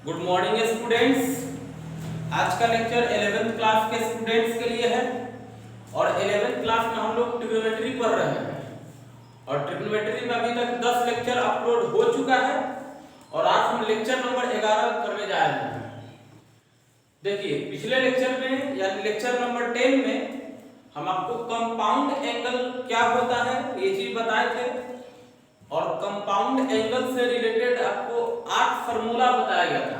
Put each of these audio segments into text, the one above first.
Good morning students. आज का lecture 11th class के स्टूडेंट्स के लिए है और 11th क्लास में हम लोग ट्रिग्नोमेट्री पढ़ रहे हैं और ट्रिग्नोमेट्री में अभी तक 10 लेक्चर अपलोड हो चुका है और आज हम लेक्चर नंबर 11 करने जा रहे हैं। देखिए, पिछले लेक्चर में यानी लेक्चर नंबर 10 में हम आपको कंपाउंड एंगल क्या होता है ये चीज बताए थे और कंपाउंड एंगल से रिलेटेड आपको 8 फार्मूला बताया गया था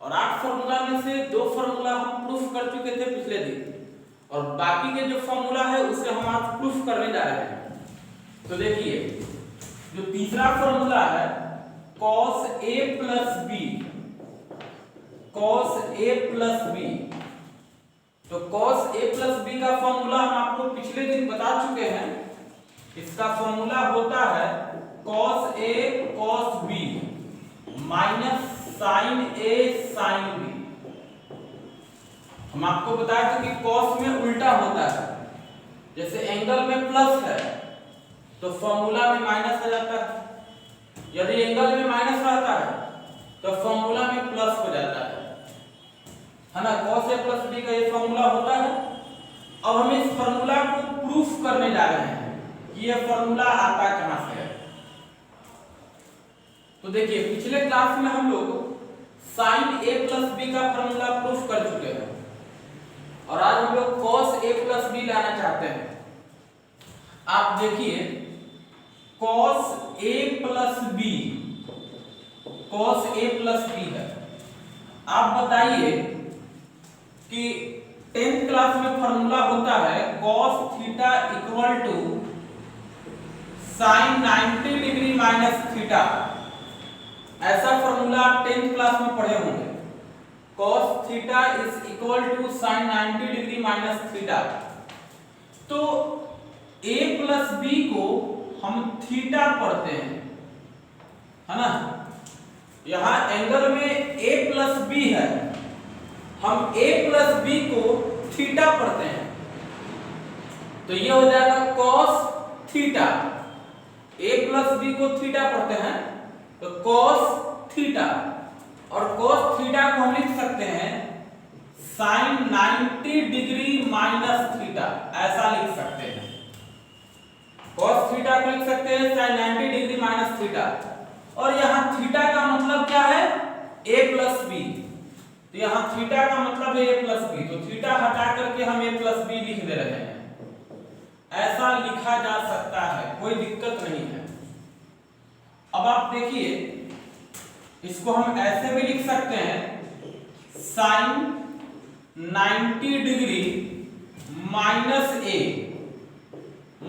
और 8 फार्मूला में से 2 फार्मूला हम प्रूफ कर चुके थे पिछले दिन और बाकी के जो फार्मूला है उसे हम आज प्रूफ करने जा रहे हैं। तो देखिए, जो तीसरा फार्मूला है cos a plus b, cos a plus b, तो cos a plus b का फार्मूला हम आपको पिछले दिन बता चुके हैं। इसका फार्मूला होता है cos a cos b minus sin a sin b। हम आपको बताया था कि cos में उल्टा होता है, जैसे एंगल में प्लस है तो फार्मूला में माइनस आ जाता है, यदि एंगल में माइनस रहता है तो फार्मूला में प्लस हो जाता है ना। cos a plus b का ये फार्मूला होता है। अब हम इस फार्मूला को प्रूफ करने जा रहे हैं कि ये फार्मूला आता कहां से है। तो देखिए, पिछले क्लास में हम लोग sin a plus b का फार्मूला प्रूफ कर चुके हैं और आज हम लोग cos a plus b लाना चाहते हैं। आप देखिए, cos a plus b, cos a plus b है। आप बताइए कि 10th क्लास में फार्मूला होता है cos theta equal to sin 90 degree minus theta. ऐसा फार्मूला आप 10th क्लास में पढ़े होंगे। cos theta is equal to sin 90 degree minus theta. तो a प्लस b को हम थीटा पढ़ते हैं, है ना। यहां एंगल में a प्लस b है, हम a प्लस b को थीटा पढ़ते हैं तो ये हो जाएगा cos theta. a plus b को थीटा पढ़ते हैं तो cos थीटा और cos थीटा को हम लिख सकते हैं sin 90 डिग्री माइनस थीटा, ऐसा लिख सकते हैं। cos थीटा को लिख सकते हैं sin 90 डिग्री माइनस थीटा और यहां थीटा का मतलब क्या है, a प्लस b। तो यहाँ थीटा का मतलब है a प्लस बी, तो थीटा हटा करके हम a प्लस बी लिख दे रहे हैं। ऐसा लिखा जा सकता है, कोई दिक्कत नहीं है। अब आप देखिए, इसको हम ऐसे भी लिख सकते हैं sin 90 degree minus a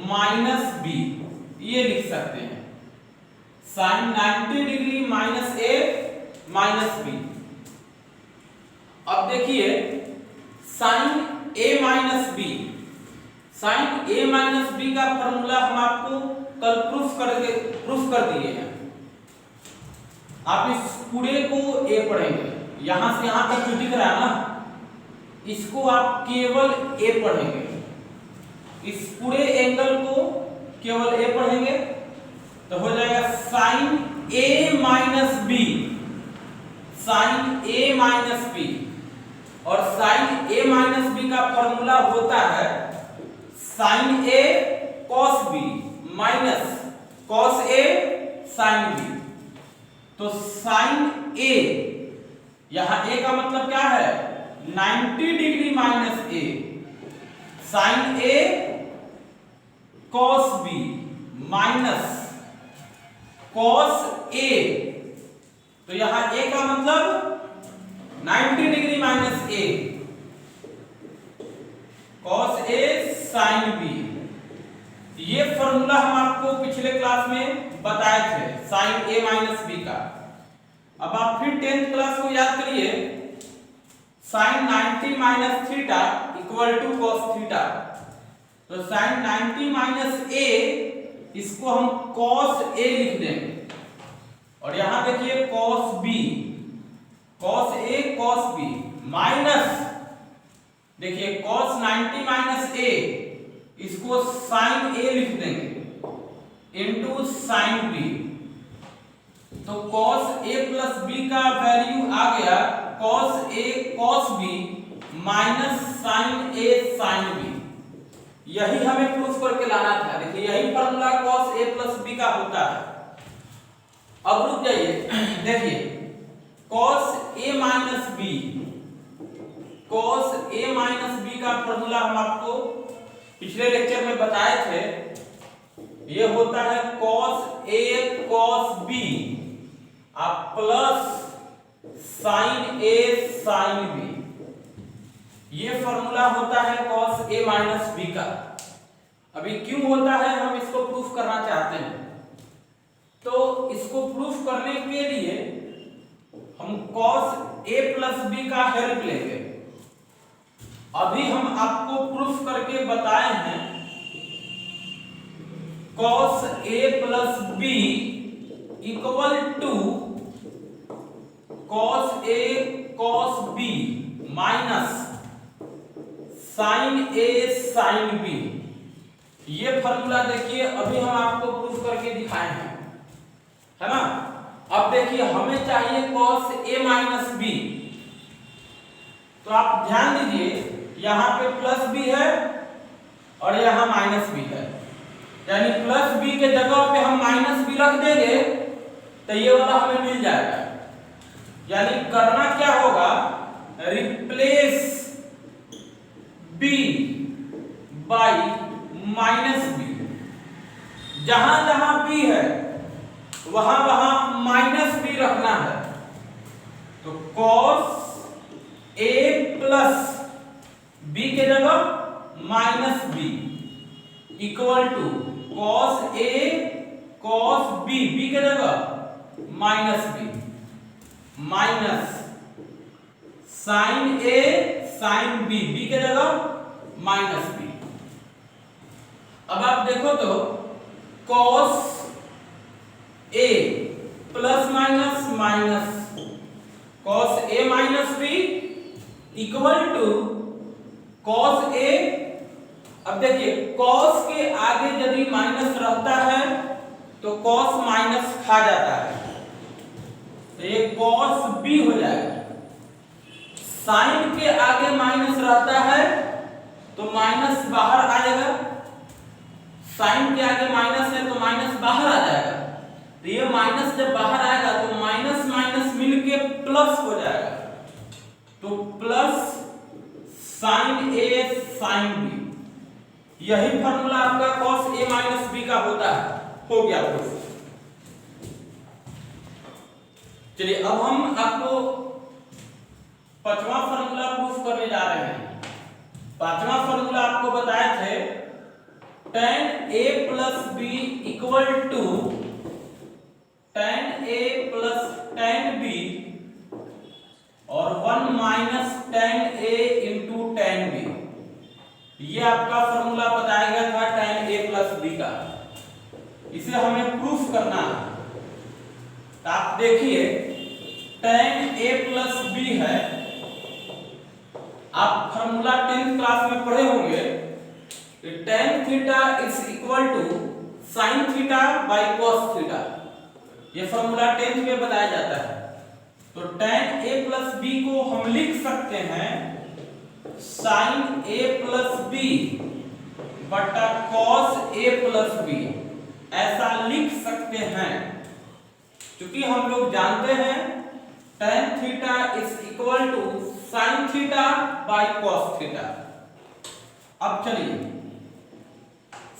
minus b, ये लिख सकते हैं sin 90 degree minus a minus b। अब देखिए sin a minus b, sin a minus b का फॉर्मूला हम आपको कल प्रूफ कर दिए हैं। आप इस पूरे को a पढ़ेंगे, यहां से यहां तक जो दिख रहा है ना, इसको आप केवल a पढ़ेंगे। इस पूरे एंगल को केवल a पढ़ेंगे तो हो जाएगा sin a minus b, sin a minus b। और sin a माइनस b का फॉर्मूला होता है sin a cos b minus cos a sin b। तो sin a, यहां a का मतलब क्या है, 90 degree minus a, sin a cos b minus cos a। तो यहां a का मतलब 90 degree minus a, cos a sin b। ये फॉर्मूला हम आपको पिछले क्लास में बताए थे sin a माइनस b का। अब आप फिर 10th क्लास को याद करिए, sin 90 minus theta equal to cos theta. तो sin 90 माइनस a, इसको हम cos a लिख देंगे और यहां देखिए cos b, cos a cos b minus, देखिए cos 90 माइनस a, इसको sin a लिख देंगे इनटू sin b। तो cos a प्लस b का का वैल्यू आ गया cos A cos B minus sin A sin B। यही हमें प्रूफ करके लाना था। देखिए यही formula cos A plus B का होता है। अब रुक जाइए, देखिए cos A minus B, cos A minus B का फॉर्मूला हम आपको पिछले लेक्चर में बताए थे। ये होता है cos A cos B plus sin A sin B। ये फॉर्मूला होता है cos A माइनस B का। अभी क्यों होता है हम इसको प्रूफ करना चाहते हैं, तो इसको प्रूफ करने के लिए हम cos A प्लस B का हेल्प लेंगे। अभी हम आपको प्रूफ करके बताए हैं cos A plus B equal to cos A cos B minus sin A sin B। ये फॉर्मूला देखिए अभी हम आपको प्रूफ करके दिखाए हैं, है ना। अब देखिए हमें चाहिए cos A माइनस B, तो आप ध्यान दीजिए यहाँ पे प्लस b है और यहाँ माइनस b है, यानी प्लस b के जगह पे हम माइनस b रख देंगे तो ये वाला हमें मिल जाएगा। यानी करना क्या होगा, replace b by minus b। जहां जहां b है वहां वहां माइनस b रखना है। तो cos A प्लस b के जगह minus b equal to cos A cos B, b के जगह minus b minus sin A sin B, b के जगह माइनस b। अब आप देखो तो cos A plus minus minus cos A minus b equal to cos A। अब देखिए cos के आगे यदि माइनस रहता है तो cos माइनस खा जाता है, तो ये cos B हो जाएगा। sin के आगे माइनस रहता है तो माइनस बाहर आएगा, sin के आगे माइनस है तो माइनस बाहर आ जाएगा। तो ये माइनस जब बाहर आएगा तो माइनस माइनस मिलके प्लस हो जाएगा, तो plus sin A sin B। यही फॉर्मूला आपका cos A माइनस B का होता है। हो गया प्रूफ। चलिए अब हम आपको पांचवा फॉर्मूला प्रूफ करने जा रहे हैं। पांचवा फॉर्मूला आपको बताए थे tan A plus B equal to tan A plus tan B और 1 minus tan A into tan B। ये आपका फॉर्मूला बताया गया था tan A प्लस B का। इसे हमें प्रूफ करना है। तो आप देखिए tan A प्लस B है, आप फॉर्मूला 10th क्लास में पढ़े होंगे। tan theta is equal to sin theta by cos theta. ये फॉर्मूला 10th में बताया जाता है। तो tan A प्लस B को हम लिख सकते हैं sin A प्लस B बटा cos A प्लस B, ऐसा लिख सकते हैं। क्योंकि हम लोग जानते हैं tan theta is equal to sin theta by cos theta. अब चलिए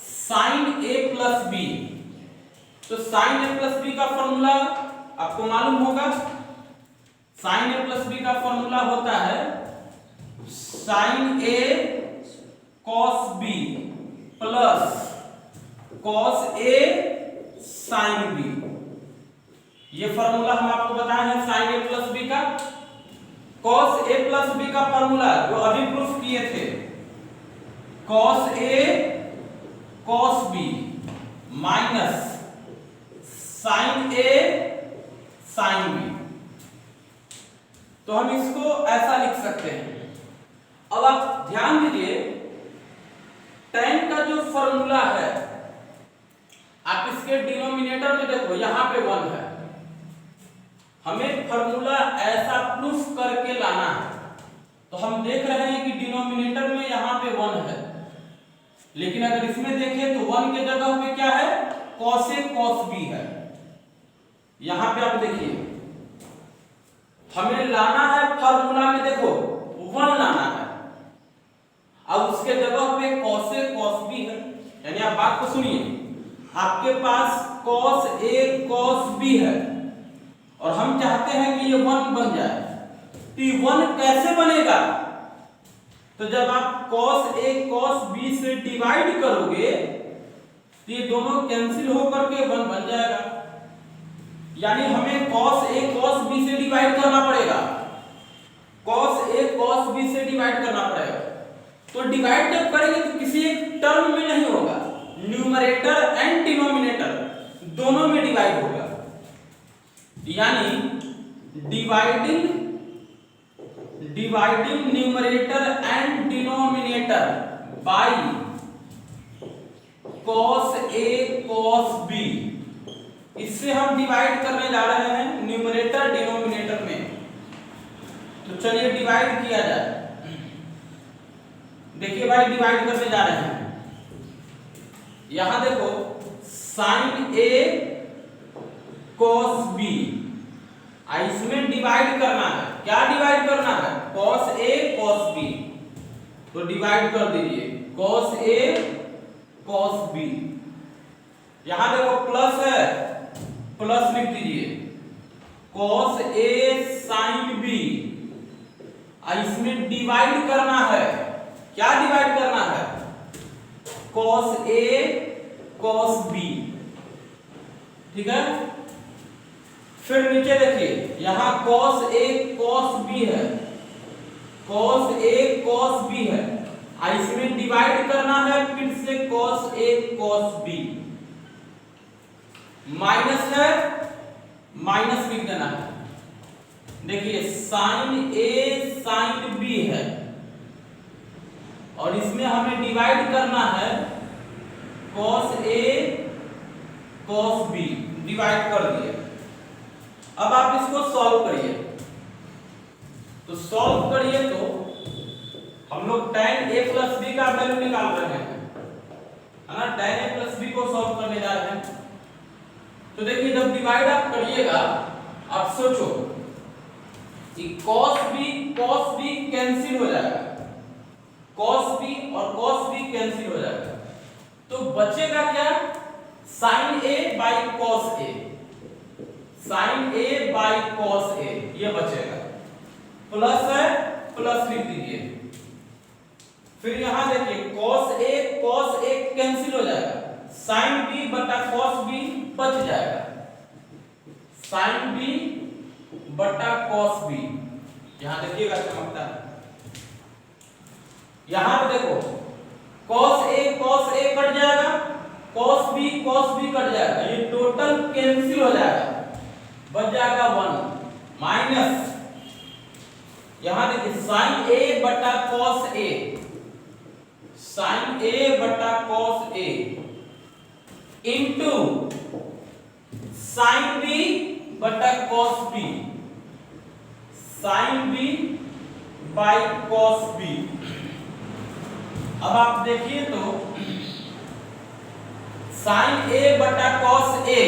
sin A प्लस B, तो sin A प्लस B का फॉर्मूला आपको मालूम होगा। sin A प्लस B का फॉर्मूला होता है sin A cos B plus cos A sin B। ये फॉर्मूला हम आपको बताए हैं sin A प्लस B का। cos A प्लस B का फॉर्मूला जो अभी प्रूफ किए थे cos A cos B minus sin A sin B। तो हम इसको ऐसा लिख सकते हैं। अब आप ध्यान दीजिए tan का जो फॉर्मूला है, आप इसके डिनोमिनेटर में देखो यहाँ पे 1 है, हमें फॉर्मूला ऐसा प्रूफ करके लाना है। तो हम देख रहे हैं कि डिनोमिनेटर में यहाँ पे 1 है, लेकिन अगर इसमें देखें तो 1 के जगह पे क्या है, cos A cos B है। यहाँ पे आप देखिए हमें लाना है फॉर्मूला में, देखो 1 लाना है, अब उसके जगह पे cos A cos B है। यानी आप बात को सुनिए, आपके पास cos A cos B है और हम चाहते हैं कि ये 1 बन जाए। तो ये 1 कैसे बनेगा, तो जब आप cos A cos B से डिवाइड करोगे तो ये दोनों कैंसिल होकर के 1 बन जाएगा। यानी हमें cos A cos B से डिवाइड करना पड़ेगा, cos A cos B से डिवाइड करना पड़ेगा। तो डिवाइड जब करेंगे तो किसी एक टर्म में नहीं होगा, न्यूमरेटर एंड डिनोमिनेटर दोनों में डिवाइड होगा। यानी dividing numerator and denominator by cos A cos B, इससे हम डिवाइड करने जा रहे हैं न्यूमरेटर डिनोमिनेटर में। तो चलिए डिवाइड किया जाए। देखिए भाई डिवाइड करने जा रहे हैं, यहां देखो sin A cos B, इसमें डिवाइड करना है। क्या डिवाइड करना है, cos A cos B। तो डिवाइड कर दीजिए cos A cos B। यहां देखो प्लस है, प्लस लिख दीजिए cos A sin B। इसमें डिवाइड करना है, क्या डिवाइड करना है, cos A cos B। ठीक है, फिर नीचे देखिए यहां cos A cos B है, cos A cos B है, इसमें डिवाइड करना है फिर से cos A cos B। Minus है, माइनस लिख देना है। देखिए sin A sin B है और इसमें हमें डिवाइड करना है cos A cos B। Divide कर दिए। अब आप इसको सॉल्व करिए, तो सॉल्व करिए तो हम लोग tan A plus B का वैल्यू निकाल रहे हैं, है ना। tan A plus B को सॉल्व करने जा रहे हैं। तो देखिए जब डिवाइड आप करिएगा, आप सोचो कि cos B कैंसिल हो जाएगा, cos B और cos B कैंसिल हो जाएगा, तो बचेगा क्या, sin A by cos A, sin A by cos A ये बचेगा। प्लस है, प्लस लिख दीजिए। फिर यहां देखिए cos A कैंसिल हो जाएगा, sin B बटा cos B बच जाएगा, sin B बटा cos B। यहां देखिएगा चमकता है। यहां पे देखो cos A कट जाएगा, cos B कट जाएगा, ये टोटल कैंसिल हो जाएगा, बच जाएगा 1 माइनस। यहां देखिए sin A बटा cos A, sin A बटा cos A into sin B बटा cos B, sin B by cos B। अब आप देखिए तो sin A बटा cos A,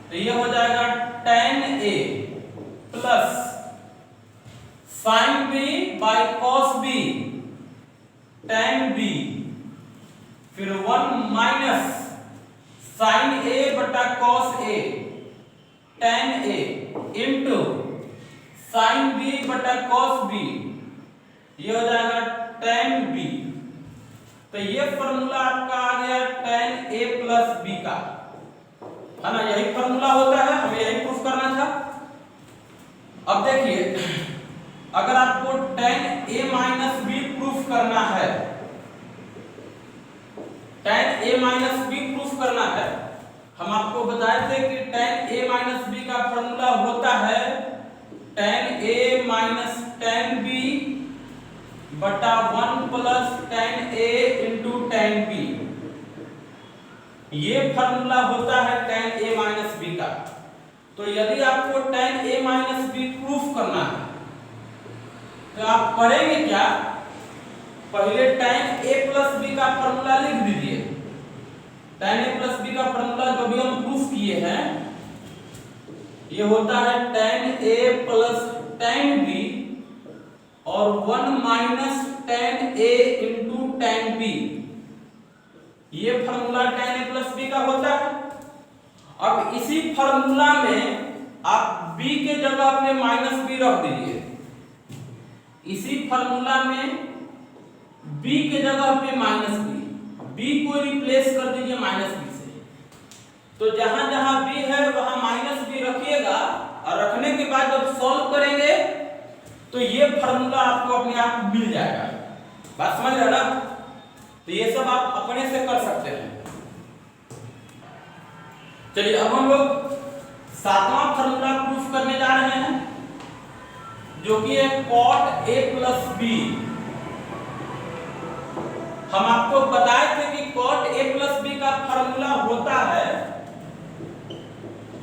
तो ये हो जाएगा tan A plus sin B by cos B tan B, फिर 1 माइनस sin A बटा cos A tan A into sin B बटा cos B, ये हो जाएगा tan B। तो ये फॉर्मूला आपका आ गया tan A प्लस B का, है ना। यही फॉर्मूला होता है, हमें यही प्रूफ करना था। अब देखिए अगर आपको tan A minus B proof करना है, tan A minus B proof करना है, हम आपको बताए थे कि tan A माइनस B का फॉर्मूला होता है tan A minus tan B बटा 1 plus tan A into tan B। ये फॉर्मूला होता है tan A माइनस B का। तो यदि आपको tan a minus B proof करना है तो आप करेंगे क्या, पहले tan a प्लस बी का फॉर्मूला लिख दीजिए। tan a प्लस बी का फॉर्मूला जो भी हम प्रूफ किए हैं ये होता है tan a plus tan b और 1 minus tan a into tan b। ये formula tan a plus B का होता है। अब इसी फॉर्मूला में आप b के जगह पे माइनस b रख दीजिए। इसी फॉर्मूला में b के जगह पे माइनस b को रिप्लेस कर दीजिए माइनस b से। तो जहां जहां b है वहां माइनस b रखिएगा और रखने के बाद जब सॉल्व करेंगे तो ये फॉर्मूला आपको अपने आप मिल जाएगा। बात समझ रहे ना? तो ये सब आप अपने से कर सकते हैं। चलिए अब हम लोग सातवां फॉर्मूला प्रूफ करने जा रहे हैं जो कि है cot a प्लस b। हम आपको बताए थे कि cot a प्लस b का फॉर्मूला होता है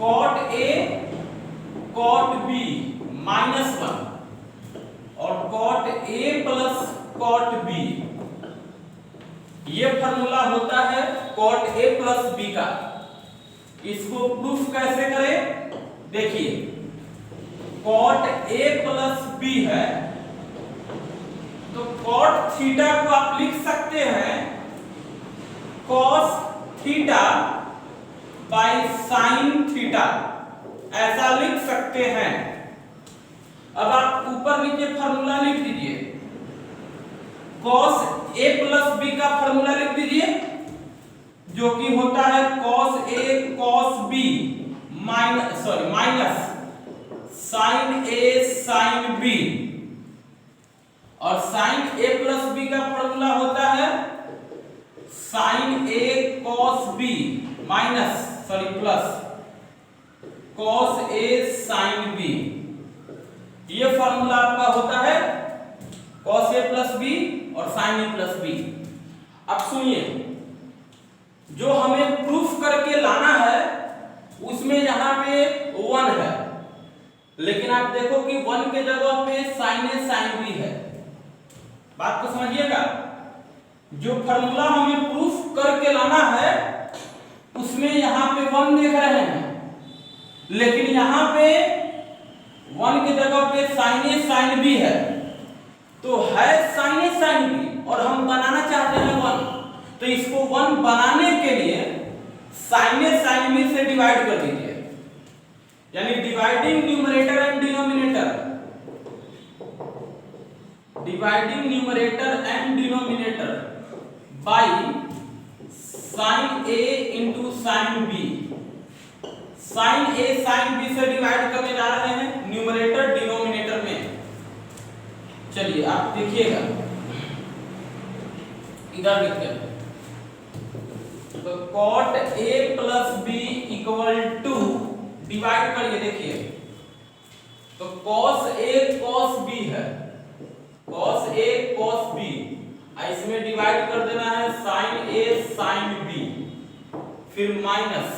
cot a cot b minus 1 और cot a plus cot b। ये फॉर्मूला होता है cot a प्लस b का। इसको प्रूफ कैसे करें, देखिए cot a प्लस b है तो cot थीटा को आप लिख सकते हैं cos theta by sin theta, ऐसा लिख सकते हैं। अब आप ऊपर नीचे फॉर्मूला लिख दीजिए। cos a प्लस b का फॉर्मूला लिख दीजिए जो कि होता है cos a cos b minus sin a sin b और sin a प्लस b का फॉर्मूला होता है sin a cos b minus plus cos a sin b। ये फॉर्मूला आपका होता है cos a प्लस b और sin a प्लस b। अब सुनिए, जो हमें प्रूफ करके लाना है उसमें यहाँ पे 1 है, लेकिन आप देखो कि 1 के जगह पे sin a sin b है। बात को समझिएगा, जो फॉर्मूला हमें प्रूफ करके लाना है उसमें यहाँ पे 1 देख रहे हैं, लेकिन यहाँ पे 1 के जगह पे sin a sin b है। तो है sin a sin b और हम बनाना चाहते हैं 1, तो इसको 1 बनाने के लिए sin a sin b से डिवाइड कर दीजिए, यानी dividing numerator and denominator, dividing numerator and denominator by sin a into sin b। sin a sin b से डिवाइड करने जा रहे हैं न्यूमरेटर डिनोमिनेटर में। चलिए आप देखिएगा, इधर देखिए, तो cot a plus b equal to divide करिए, देखिए तो cos a cos b है, cos a cos b, इसमें डिवाइड कर देना है sin a sin b, फिर माइनस,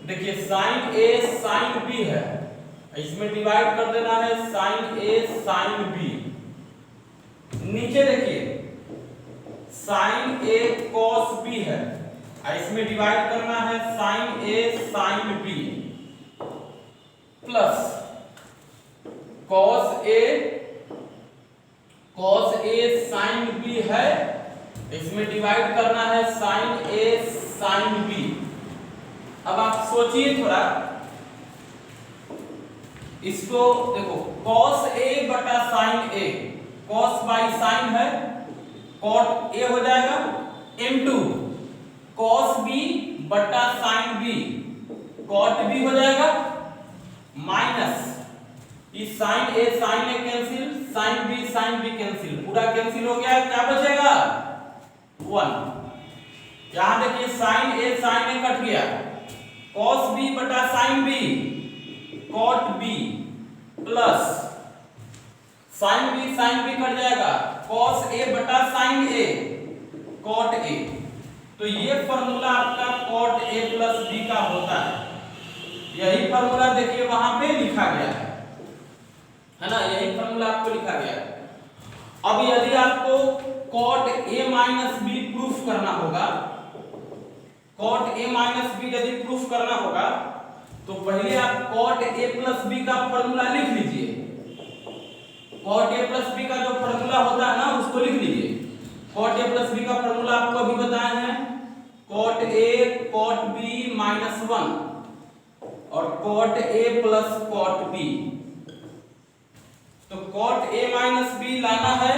देखिए sin a sin b है, इसमें डिवाइड कर देना है sin a sin b। नीचे देखिए sin a cos b है, इसमें डिवाइड करना है sin a sin b plus cos a sin b है, इसमें डिवाइड करना है sin a sin b। अब आप सोचिए थोड़ा, इसको देखो cos a बटा sin a, cos by sin है, cot a हो जाएगा इनटू cos b बटा sin b, cot b हो जाएगा माइनस इस sin a sin a cancel, sin b cancel, पूरा कैंसिल हो गया, क्या बचेगा 1। यहां देखिए sin a sin a cut गया, cos b बटा sin b cot b plus sin b cut जाएगा, cos a बटा sin a cot a। तो ये फॉर्मूला आपका cot a प्लस b का होता है। यही फॉर्मूला देखिए वहां पे लिखा गया है ना, यही फॉर्मूला आपको लिखा गया है। अब यदि आपको cot a minus B proof करना होगा, cot a माइनस बी यदि प्रूफ करना होगा तो पहले आप cot a प्लस बी का फॉर्मूला लिख लीजिए। cot a प्लस बी का जो फॉर्मूला होता है ना उसको लिख लीजिए। cot a प्लस बी का फॉर्मूला आपको अभी बताया है, cot a cot b minus 1 और cot a plus cot b। तो cot a माइनस b लाना है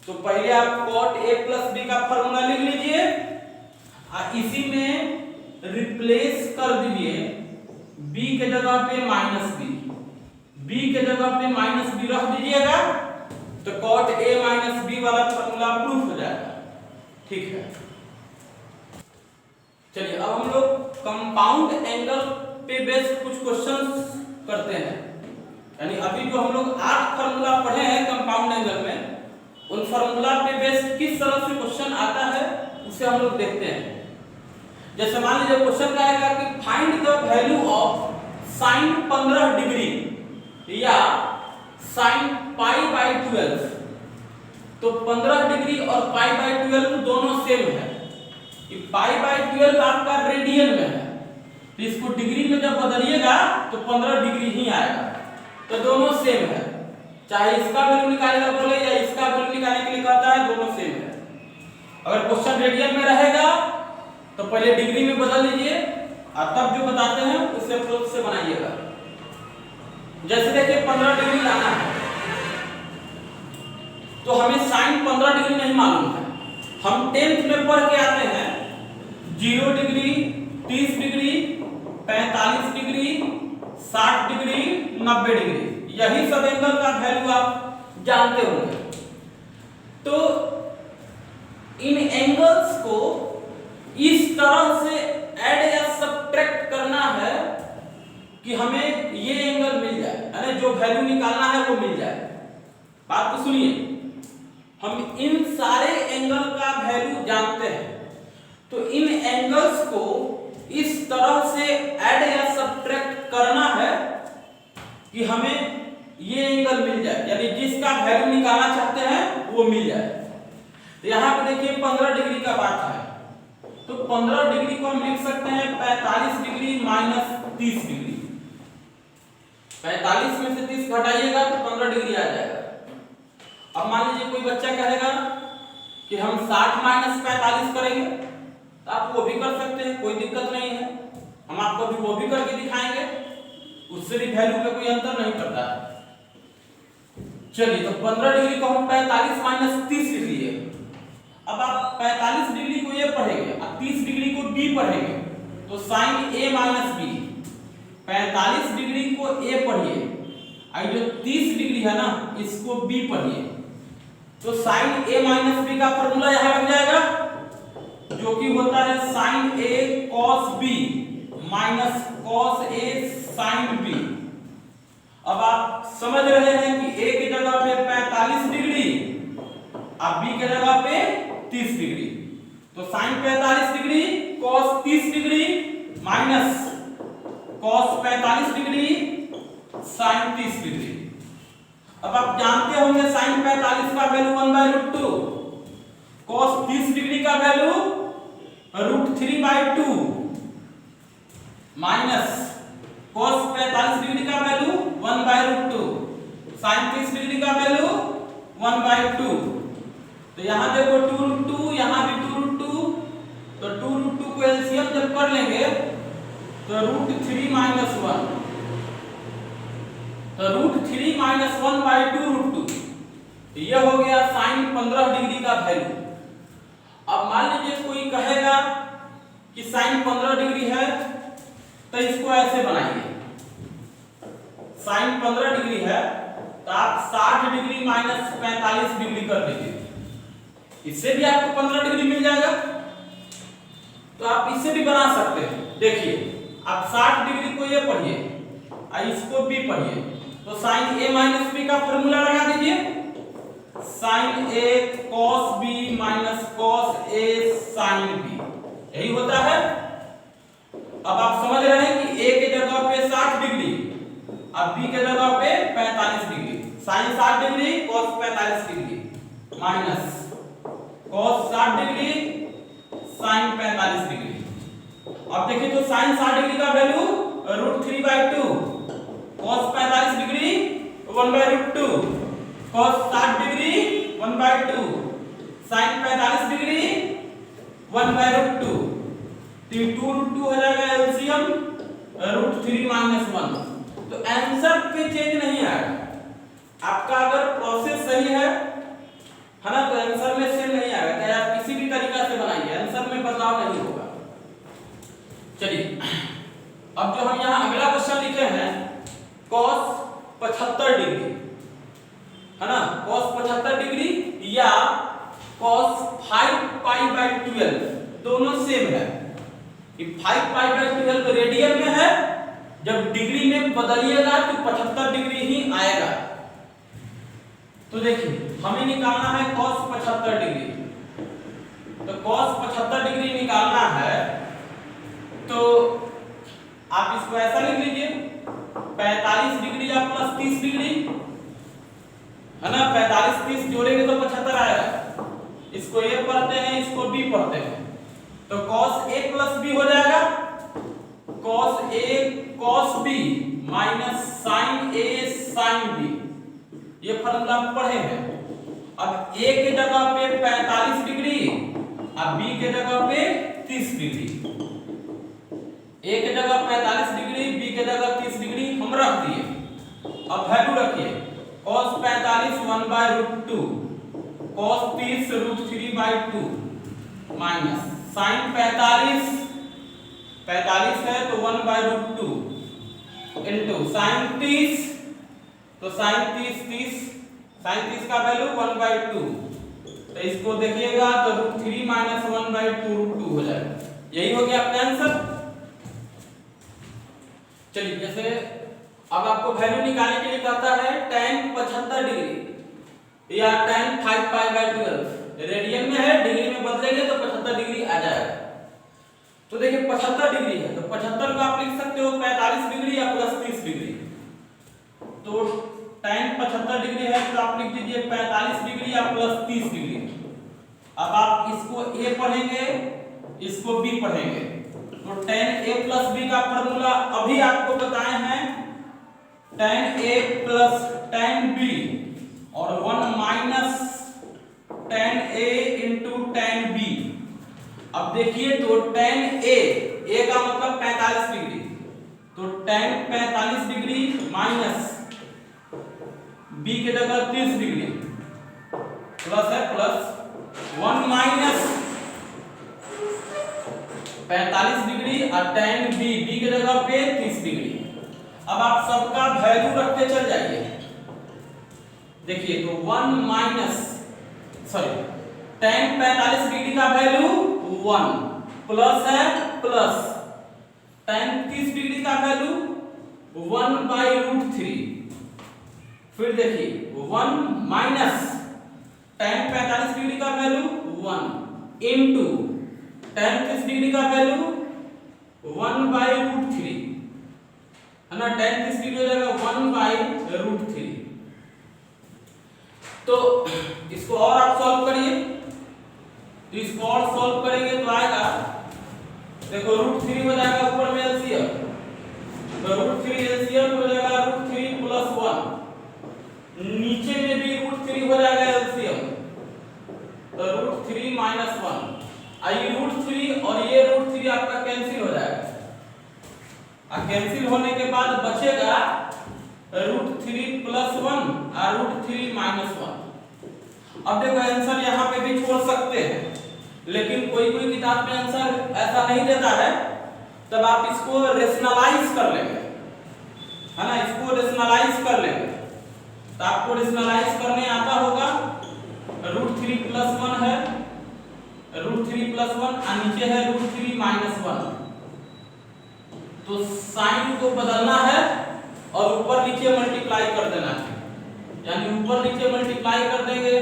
तो पहले आप cot a प्लस b का फॉर्मूला लिख लीजिए और इसी में रिप्लेस कर दीजिए b के जगह पे माइनस b के जगह पे माइनस b रख दीजिएगा तो cot a माइनस b वाला फॉर्मूला प्रूफ हो जाएगा। ठीक है, चलिए अब हम लोग कंपाउंड एंगल पे बेस्ड कुछ क्वेश्चंस करते हैं। यानी अभी जो हम लोग 8 फार्मूला पढ़े हैं कंपाउंड एंगल में, उन फार्मूला पे बेस्ड किस तरह से क्वेश्चन आता है उसे हम लोग देखते हैं। जैसे मान लीजिए क्वेश्चन का आएगा कि find the value of sin 15 degree या sin पाई बाई 12। तो 15 डिग्री और पाई बाई 12 दोनों सेम है। कि पाई बाई 12 आपका रेडियन में है तो इसको डिग्री में जब बदलिएगा तो 15 डिग्री ही आएगा। तो दोनों सेम है, चाहे इसका वैल्यू निकालेगा बोले या इसका वैल्यू निकालने के लिए कहता है, दोनों सेम है। अगर क्वेश्चन रेडियन में रहेगा तो पहले डिग्री में बदल लीजिए और तब जो बताते हैं उसे अप्रोच से बनाइएगा। जैसे देखिए 15 डिग्री लाना है तो हमें sin 15 डिग्री नहीं मालूम है। हम 10th में पढ़ के आते हैं 0 degree, 30 degree, 45 degree, 60 degree, 90 degree, यही सब एंगल का वैल्यू आप जानते होंगे। तो इन एंगल्स को इस तरह से ऐड या सब्ट्रैक्ट करना है कि हमें ये एंगल मिल जाए, यानी जो वैल्यू निकालना है वो मिल जाए। बात तो सुनिए, हम इन सारे एंगल का वैल्यू जानते हैं तो इन एंगल्स को इस तरह से ऐड या सब्ट्रैक्ट करना है कि हमें ये एंगल मिल जाए, यानी जिसका वैल्यू निकालना चाहते हैं वो मिल जाए। तो यहाँ पे देखिए 15 डिग्री का बात है तो 15 डिग्री को हम लिख सकते हैं 45 डिग्री माइनस 30 डिग्री। 45 में से 30 घटाइएगा तो 15 डिग्री आ जाएगा। अब मान लीजिए कोई बच्चा कहेगा कि हम 60 माइनस 45 करेंगे तो आप वो भी कर सकते हैं, कोई दिक्कत नहीं है। हम आपको भी वो भी करके दिखाएंगे, उससे भी वैल्यू पे कोई अंतर नहीं पड़ता है। चलिए तो 15 डिग्री को हम 45 माइनस 30 लिख लिए। अब आप 45 डिग्री को ये पढ़ेंगे और 30 डिग्री को बी पढ़ेंगे तो sin a minus B. 45 degree को a पढ़िए और जो 30 डिग्री है ना इसको b पढ़िए तो sin a माइनस बी का फॉर्मूला यहाँ लग जाएगा जो कि होता है sin a cos b minus cos a sin b। अब आप समझ रहे हैं कि a की जगह पे 45 डिग्री और b की जगह पे 30 डिग्री, तो sin 45 degree cos 30 degree minus cos 45 degree sin 30 degree. अब आप जानते होंगे sin 45 का वैल्यू 1/√2, cos 30 डिग्री का वैल्यू √3/2 माइनस cos 45 डिग्री का वैल्यू 1/√2, sin 30 डिग्री का वैल्यू 1/2। तो यहाँ देखो 2√2, यहाँ भी 2√2, तो 2√2 को एलसीएम जब कर लेंगे तो √3 - 1, तो √3 - 1/2√2, ये हो गया sin 15 डिग्री का वैल्यू। अब मान लीजिए कोई कहेगा कि sin 15 डिग्री है तो इसको ऐसे बनाइए। sin 15 डिग्री है तो आप 60 डिग्री माइनस 45 डिग्री कर दीजिए, इससे भी आपको 15 डिग्री मिल जाएगा। तो आप इससे भी बना सकते हैं। देखिए आप 60 डिग्री को ये पढ़िए और इसको भी पढ़िए तो sin a माइनस b का फॉर्मूला लगा दीजिए, sin a cos b minus cos a sin b, यही होता है। अब आप समझ रहे हैं कि a के जगह पे 60 डिग्री, अब b के जगह पे 45 degree, sin 60 degree cos 45 degree minus cos 60 degree sin 45 degree. अब देखिए तो sin 60 डिग्री का value √3/2, cos 45 degree 1/√2, cos 60 degree 1/2, sin 45 degree 1/√2। तो 2√2 हो जाएगा एलसीएम √3 - 1। तो आंसर पे चेंज नहीं आएगा आपका, अगर प्रोसेस सही है ना, तो आंसर में सेम नहीं आएगा, चाहे आप किसी भी तरीका से बनाइए आंसर में बदलाव नहीं होगा। चलिए अब जो हम यहाँ अगला क्वेश्चन लिखे हैं cos 75 डिग्री है ना, cos 75 डिग्री या cos 5π/12 दोनों सेम है। 5π/12 रेडियन में है, जब डिग्री में बदलिएगा तो 75 डिग्री ही आएगा। तो देखिए हमें निकालना है cos 75 डिग्री, तो cos 75 डिग्री निकालना है तो आप इसको ऐसा लिख लीजिए 45 डिग्री या प्लस 30 डिग्री है ना, 45 30 जोड़ेंगे तो 75 आएगा। इसको a पढ़ते हैं, इसको b पढ़ते हैं, तो cos a प्लस b हो जाएगा cos a cos b minus sin a sin b, ये फॉर्मूला पढ़े हैं। अब a के जगह पे 45 डिग्री, अब b के जगह पे 30 डिग्री, a के जगह 45 डिग्री, b के जगह 30 डिग्री हम रख दिए। अब वैल्यू रखिए cos 45 1/√2, cos 30 √3/2 माइनस sin 45 है तो 1/√2 इनटू sin 30, तो sin 30 का वैल्यू 1/2, तो इसको देखिएगा तो √3 - 1/2 हो जाएगा। यही हो गया आपका आंसर। चलिए जैसे अब आपको वैल्यू निकालने के लिए कहता है tan 75 डिग्री या tan 5π/12 रेडियन में है, डिग्री में बदलेंगे तो 75 डिग्री आ जाएगा। तो देखिए 75 डिग्री है तो 75 को आप लिख सकते हो 45 डिग्री या प्लस 30 डिग्री। तो tan 75 डिग्री है तो आप लिख दीजिए 45 डिग्री या प्लस 30 डिग्री। अब आप इसको a पढ़ेंगे, इसको b पढ़ेंगे, तो tan a प्लस b का फॉर्मूला अभी आपको बताए हैं tan a plus tan b और 1 minus tan a into tan b। अब देखिए तो tan a का मतलब 45 डिग्री, तो tan 45 डिग्री माइनस b के जगह 30 डिग्री प्लस है प्लस 1 माइनस 45 डिग्री और tan b के जगह पे 30 डिग्री। अब आप सबका वैल्यू रखते चल जाइए। देखिए तो 1 माइनस tan 45 डिग्री का वैल्यू 1 प्लस है प्लस tan 30 डिग्री का वैल्यू 1/√3, फिर देखिए 1 माइनस tan 45 डिग्री का वैल्यू 1 इनटू tan 30 डिग्री का वैल्यू 1/√3 है ना, tan 30 डिग्री हो जाएगा 1/√3। तो इसको और आप सॉल्व करिए, तो इसको और सॉल्व करेंगे तो आएगा देखो √3 हो जाएगा ऊपर में एलसीएम, तो √3 एलसीएम हो जाएगा √3 प्लस 1, नीचे में भी √3 हो जाएगा एलसीएम, तो √3 - 1। ये √3 और ये √3 आपका कैंसिल हो जाएगा, और कैंसिल होने के बाद बचेगा √3 प्लस 1 और √3 - 1। अब देखो आंसर यहाँ पे भी छोड़ सकते हैं, लेकिन कोई किताब में आंसर ऐसा नहीं देता है, तब आप इसको रेशनलाइज कर लेंगे है ना, इसको रेशनलाइज कर लेंगे। तो आपको रेशनलाइज करने आता होगा, √3 प्लस 1 है, √3 प्लस 1 और नीचे है √3 - 1। तो साइन को बदलना है और ऊपर नीचे मल्टीप्लाई कर देना है, यानी ऊपर नीचे मल्टीप्लाई कर देंगे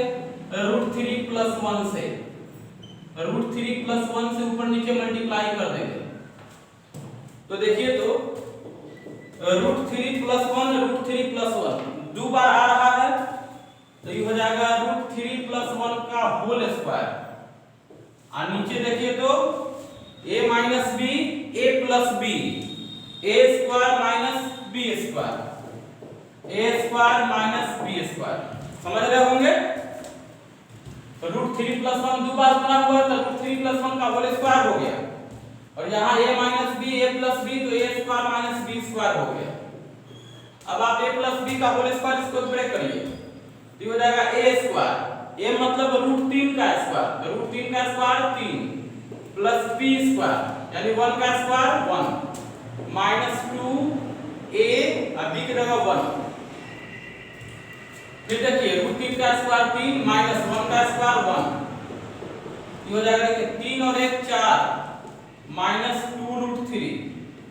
√3 प्लस 1 से, √3 प्लस 1 से ऊपर नीचे मल्टीप्लाई कर देंगे तो देखिए तो √3 + 1 √3 + 1 दो बार आ रहा है, तो ये हो जाएगा √3 + 1 का होल स्क्वायर। और नीचे देखिए तो a - b a + b a² - b² a² - b²। समझ रहे होंगे? तो √3 + 1 दो बार गुना हुआ तो √3 + 1 का होल स्क्वायर हो गया, और यहाँ a - b a + b तो a² - b² हो गया। अब आप a + b का होल स्क्वायर इसको ब्रेक करिए तो हो जाएगा a², a मतलब √3 का स्क्वायर, तो √3 का स्क्वायर 3 प्लस b² यानी 1 का स्क्वायर 1 माइनस 2a और b की जगह 1। फिर देखिए √3 का स्क्वायर 3 माइनस 1 का स्क्वायर 1, ये हो जाएगा कि 3 और 1 4 माइनस 2√3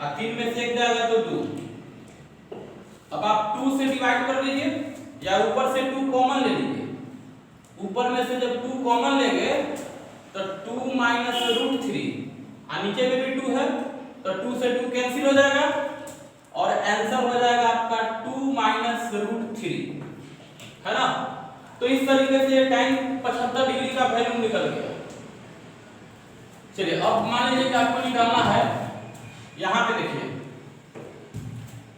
और 3 में से 1 जाएगा तो 2। अब आप 2 से डिवाइड कर लीजिए या ऊपर से 2 कॉमन ले लीजिए। ऊपर में से जब 2 कॉमन लेंगे तो 2 - √3 और नीचे में भी 2 है तो 2 से 2 कैंसिल हो जाएगा और आंसर हो जाएगा आपका 2 - √3, है ना। तो इस तरीके से tan 75 डिग्री का वैल्यू निकल गया। चलिए अब मान लीजिए कि आपको निकालना है, यहां पे देखिए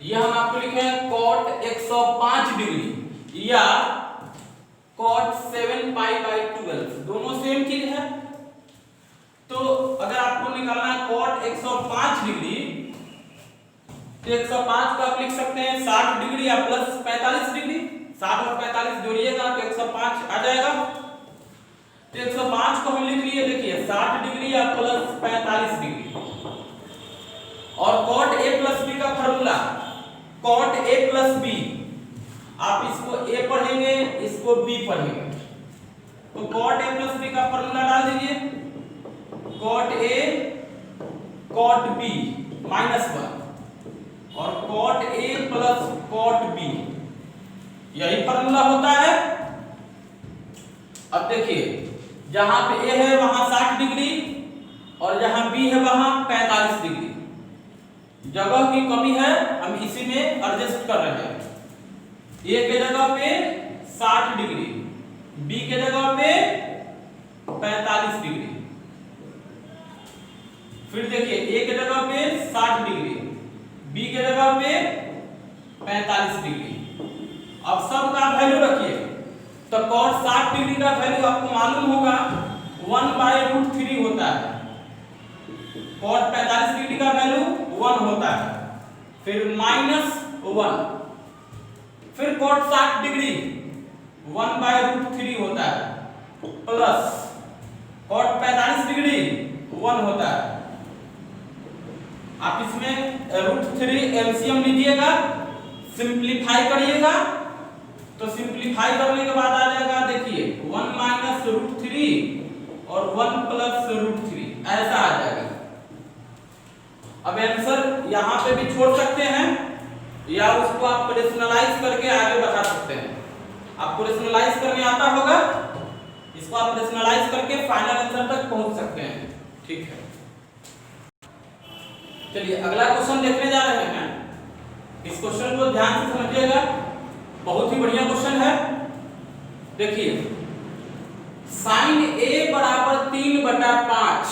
ये हम आपको लिखे हैं cot 105 डिग्री या cot 7π/12, दोनों सेम चीज है। तो अगर आपको निकालना है cot 105 डिग्री तो 105 का आप लिख सकते हैं 60 डिग्री या प्लस 45 डिग्री, 60 और 45 जोड़िएगा तो 105 आ जाएगा। तो 105 को हम लिख लिए, देखिए 60 डिग्री या प्लस 45 डिग्री। और cot a + b का फार्मूला cot a + b, आप इसको a पढ़ेंगे इसको b पढ़ेंगे, तो cot a + b का फार्मूला डाल दीजिए, cot a cot b -1 और cot a + cot b, यही फार्मूला होता है। अब देखिए जहां पे a है वहां 60 डिग्री और जहां b है वहां 45 डिग्री, जगह की कमी है, हम इसी में एडजस्ट कर रहे हैं। a के जगह पे 60 डिग्री, b के जगह पे 45 डिग्री। फिर देखिए a के जगह पे 60 डिग्री, b के जगह पे 45 डिग्री। अब सब का वैल्यू रखिए, तो cos 60 डिग्री का वैल्यू आपको मालूम होगा 1/√3 होता है, cos 45 डिग्री का वैल्यू 1 होता है, फिर -1, फिर cot 60 डिग्री 1/√3 होता है, प्लस cot 45 डिग्री 1 होता है। आप इसमें √3 एलसीएम लीजिएगा, सिंपलीफाई करिएगा, तो सिंपलीफाई करने के बाद आ जाएगा, देखिए 1 - √3 और 1 + √3 ऐसा आ जाएगा। अब आंसर यहां पे भी छोड़ सकते हैं या उसको आप रेशनलाइज करके आगे बढ़ा सकते हैं। आपको रेशनलाइज करने आता होगा, इसको आप रेशनलाइज करके फाइनल आंसर तक पहुंच सकते हैं। ठीक है, चलिए अगला क्वेश्चन देखने जा रहे हैं। इस क्वेश्चन को ध्यान से समझिएगा, बहुत ही बढ़िया क्वेश्चन है। देखिए sin a = 3/5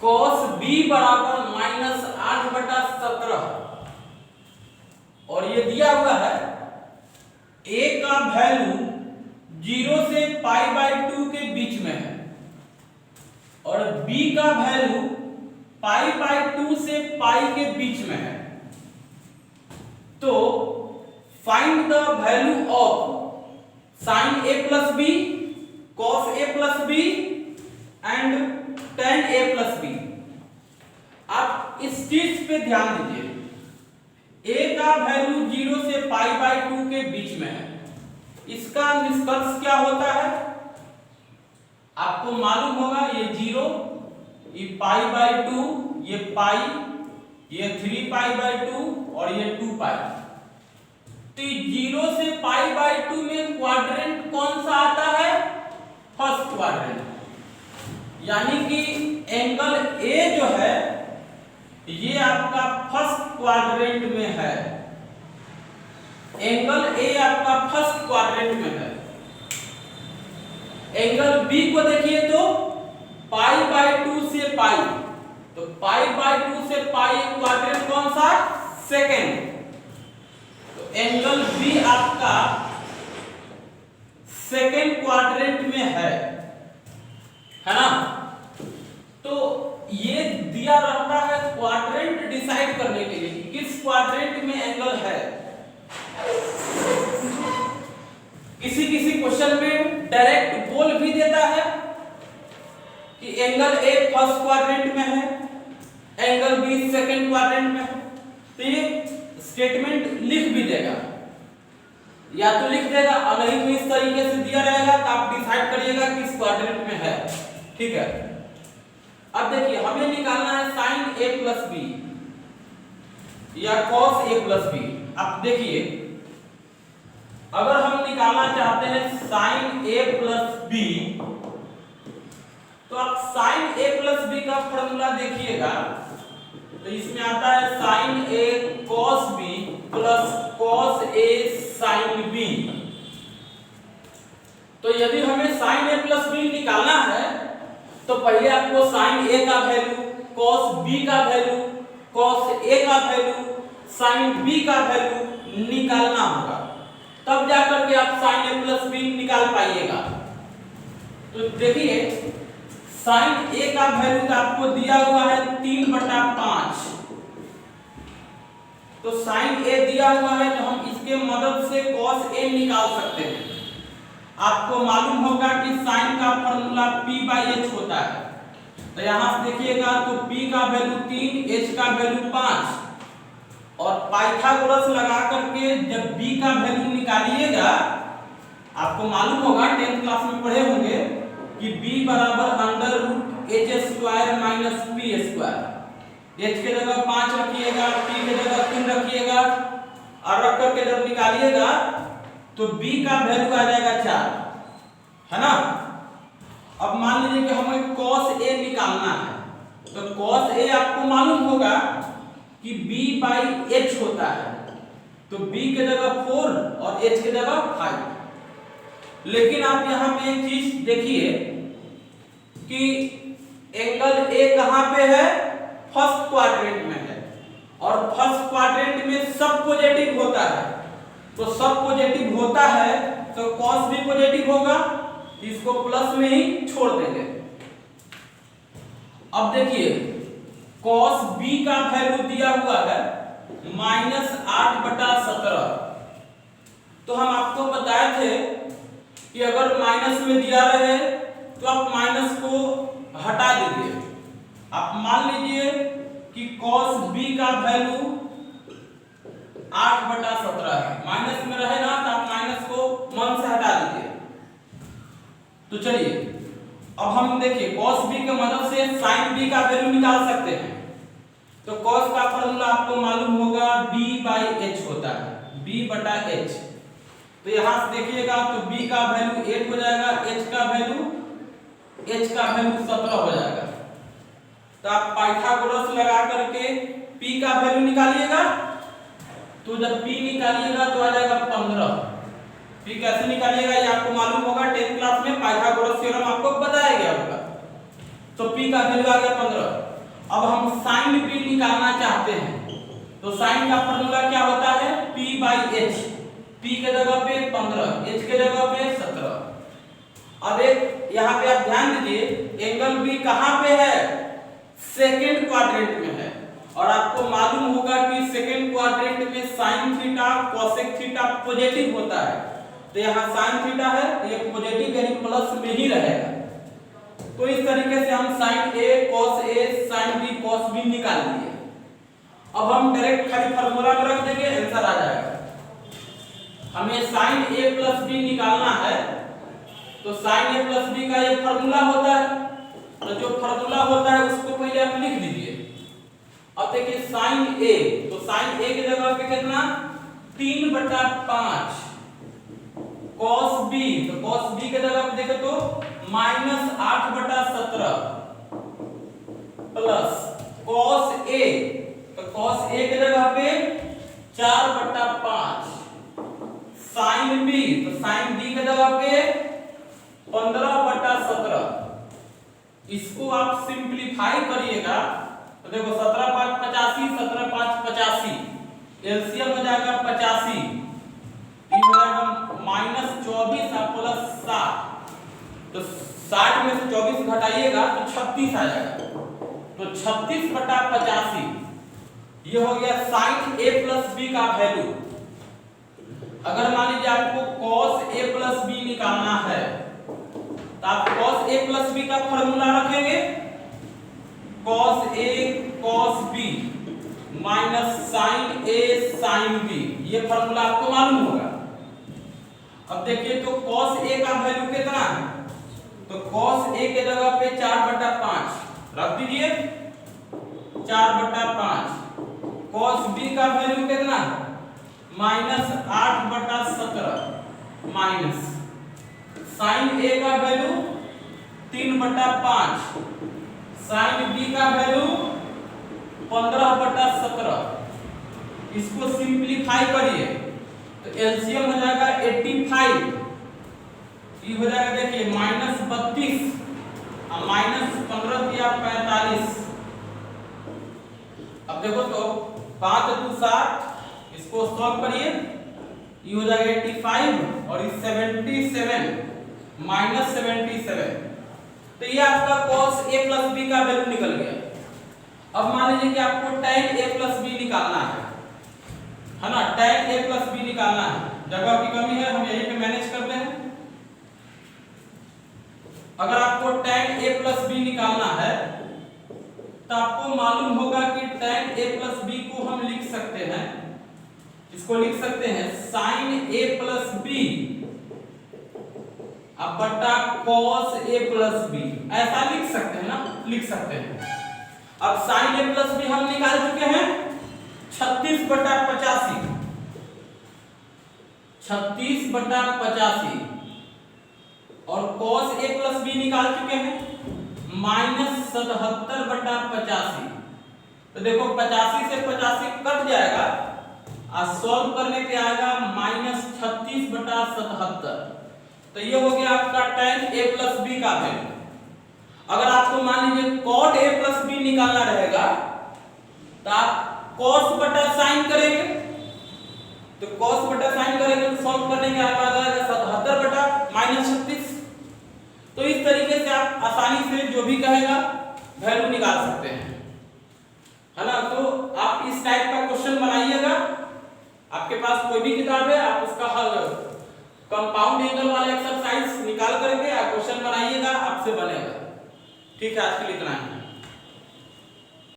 cos b = -8/17 और ये दिया हुआ है a का वैल्यू 0 से π/2 के बीच में है और b का वैल्यू π/2 से π के बीच में है। तो find the value of sin a + b, cos a + b and tan a + b। आप इस चीज पे ध्यान दीजिए, a का वैल्यू 0 से π/2 के बीच में है, इसका निष्कर्ष क्या होता है आपको मालूम होगा, ये 0, ये π/2, ये π, ये 3π/2 और ये 2π। तो 0 से π/2 में क्वाड्रेंट कौन सा आता है, फर्स्ट क्वाड्रेंट, यानी कि एंगल A जो है ये आपका फर्स्ट क्वाड्रेंट में है, एंगल ए आपका फर्स्ट क्वाड्रेंट में है। एंगल बी को देखिए तो पाई बाय 2 से पाई, तो पाई बाय 2 से पाई क्वाड्रेंट कौन सा? सेकेंड। तो एंगल बी आपका सेकेंड क्वाड्रेंट में है ना? तो ये दिया रहता है क्वाड्रेंट डिसाइड करने के लिए कि किस क्वाड्रेंट में एंगल है। किसी किसी क्वेश्चन में डायरेक्ट बोल भी देता है कि एंगल ए फर्स्ट क्वाड्रेंट में है, एंगल बी सेकंड क्वाड्रेंट में है। तो ये स्टेटमेंट लिख भी देगा, या तो लिख देगा और नहीं तो इस तरीके से दिया रहेगा तो आप डिसाइड करिएगा किस क्वाड्रेंट में है। ठीक है, अब देखिए हमें निकालना है साइन ए प्लस बी या कॉस ए प्लस बी। अब देखिए अगर हम निकालना चाहते हैं साइन ए प्लस बी, तो आप साइन ए प्लस बी का फॉर्मूला देखिएगा तो इसमें आता है sign A cos B plus cos A sine B. तो यदि हमें साइन ए प्लस बी निकालना है तो पहले आपको साइन ए का वैल्यू, कॉस बी का वैल्यू, कॉस ए का वैल्यू, साइन बी का वैल्यू निकालना होगा, तब जाकर के आप साइन ए प्लस बी निकाल पाइएगा। तो देखिए साइन ए का वैल्यू तो आपको दिया हुआ है 3/5, तो साइन ए दिया हुआ है तो हम इसके मदद से कॉस ए निकाल सकते हैं। आपको मालूम होगा कि साइन का फॉर्मूला p/h होता है, तो यहां से देखिएगा तो p का वैल्यू 3, h का वैल्यू 5 और पाइथागोरस लगा करके जब b का वैल्यू निकालिएगा, आपको मालूम होगा 10th क्लास में पढ़े होंगे कि b √h² - p²। h के जगह 5 रखिएगा, p के जगह 3 रखिएगा और रख करके जब निकालिएगा तो b का वैल्यू आ जाएगा 4, है ना? अब मान लीजिए कि हमें cos a निकालना है, तो cos a आपको मालूम होगा कि b/h होता है, तो b के जगह 4 और h के जगह 5। लेकिन आप यहाँ पे एक चीज देखिए कि एंगल a कहाँ पे है? फर्स्ट क्वाड्रेंट में है, और फर्स्ट क्वाड्रेंट में सब पॉजिटिव होता है, तो सब पॉजिटिव होता है तो cos भी पॉजिटिव होगा, इसको प्लस में ही छोड़ देंगे। अब देखिए cos b का वैल्यू दिया हुआ है -8/17, तो हम आपको बताए थे कि अगर माइनस में दिया रहे तो आप माइनस को हटा दीजिए। आप मान लीजिए कि cos b का वैल्यू 8/17 है, माइनस में रहे ना तो आप माइनस को मन से हटा दीजिए। तो चलिए अब हम देखिए cos b की मदद से sin b का वैल्यू निकाल सकते हैं। तो cos का फॉर्मूला आपको मालूम होगा b/h होता है, b/h। तो यहां से देखिएगा तो b का वैल्यू 8 हो जाएगा, h का वैल्यू 17 हो जाएगा। तो आप पाइथागोरस लगा करके p का वैल्यू निकालिएगा, तो जब p निकालिएगा तो आ जाएगा 15। p कैसे निकालिएगा ये आपको मालूम होगा, 10th क्लास में पाइथागोरस थ्योरम आपको बताया गया होगा। तो p का वैल्यू आ गया 15। अब हम sin b निकालना चाहते हैं, तो sin का फॉर्मूला क्या होता है? p/h, p के जगह पे 15, h के जगह पे 17। अब एक यहाँ पे आप ध्यान दीजिए, एंगल b कहाँ पे है? सेकेंड क्वाड्रेंट में है, और आपको मालूम होगा कि सेकेंड क्वाड्रेंट में sin theta cosec theta positive होता है, तो यहाँ sin थीटा है, ये पॉजिटिव यानी प्लस में ही रहेगा। तो इस तरीके से हम sin a cos a sin b cos b निकाल लिए। अब हम डायरेक्ट खाली फार्मूला में रख देंगे, आंसर आ जाएगा। हमें sin a प्लस b निकालना है, तो sin a प्लस b का ये फार्मूला होता है, तो जो फार्मूला होता है उसको पहले आप लिख दीजिए। अब देखिए sin a, तो sin a की जगह पे कितना? 3/5 cos b, तो cos b के जगह पे देखे तो -8/17 प्लस cos A, तो cos A की जगह पे 4/5, sin B, तो sin B की जगह पे 15/17। इसको आप सिंप्लीफाई करिएगा तो देखो 17×5 85, 17×5 85, एलसीएम हो जाएगा 85, ये हो जाएगा -24 और +7, तो 60 में से 24 घटाइएगा तो 36 आ जाएगा, तो 36/85 ये हो गया sin A + B का वैल्यू। अगर मान लीजिए आपको cos A + B निकालना है तो आप cos A + B का फॉर्मूला रखेंगे, cos A cos B minus sin A sin B, ये फॉर्मूला आपको मालूम होगा। अब देखिए तो cos A का वैल्यू कितना है, तो cos A के जगह पे 4/5 रख दीजिए, 4/5, cos B का वैल्यू कितना है -8/17, माइनस sin A का वैल्यू 3/5, sin B का वैल्यू 15/17। इसको सिंप्लीफाई करिए तो एलसीएम हो जाएगा 85, ये हो जाएगा देखिए -32 और -15 दिया 45। अब देखो तो 5 × 2 = 7, इसको सॉल्व करिए, ये हो जाएगा 85 और ये 77 -77, तो ये आपका cos A + B का वैल्यू निकल गया। अब मान लीजिए कि आपको tan A + B निकालना है ना, tan A + B निकालना है, जगह की कमी है हम यहीं पे मैनेज करते हैं। अगर आपको tan A + B निकालना है तो आपको मालूम होगा कि tan A + B को हम लिख सकते हैं, इसको लिख सकते हैं sin A + B अब बटा cos A + B, ऐसा लिख सकते हैं ना, लिख सकते हैं। अब sin A + B हम निकाल चुके हैं 36/85, 36/85, और cos A + B निकाल चुके हैं -77/85। तो देखो 85 से 85 कट जाएगा और सॉल्व करने पे आएगा -36/77, तो ये हो गया आपका tan A + B का वैल्यू। अगर आपको मान लीजिए cot A + B निकालना रहेगा तो आप cos बटा sin करेंगे, तो cos बटा sin करेंगे तो सॉल्व करने के बाद आ जाएगा 77/-36। तो इस तरीके से आप आसानी से जो भी कहेगा वैल्यू निकाल सकते हैं, है ना। तो आप इस टाइप का क्वेश्चन बनाइएगा, आपके पास कोई भी किताब है आप उसका हल कंपाउंड इंटीग्रल वाला एक्सरसाइज निकाल करके आप क्वेश्चन बनाइएगा, आपसे बनेगा। ठीक है, आज के लिए इतना ही।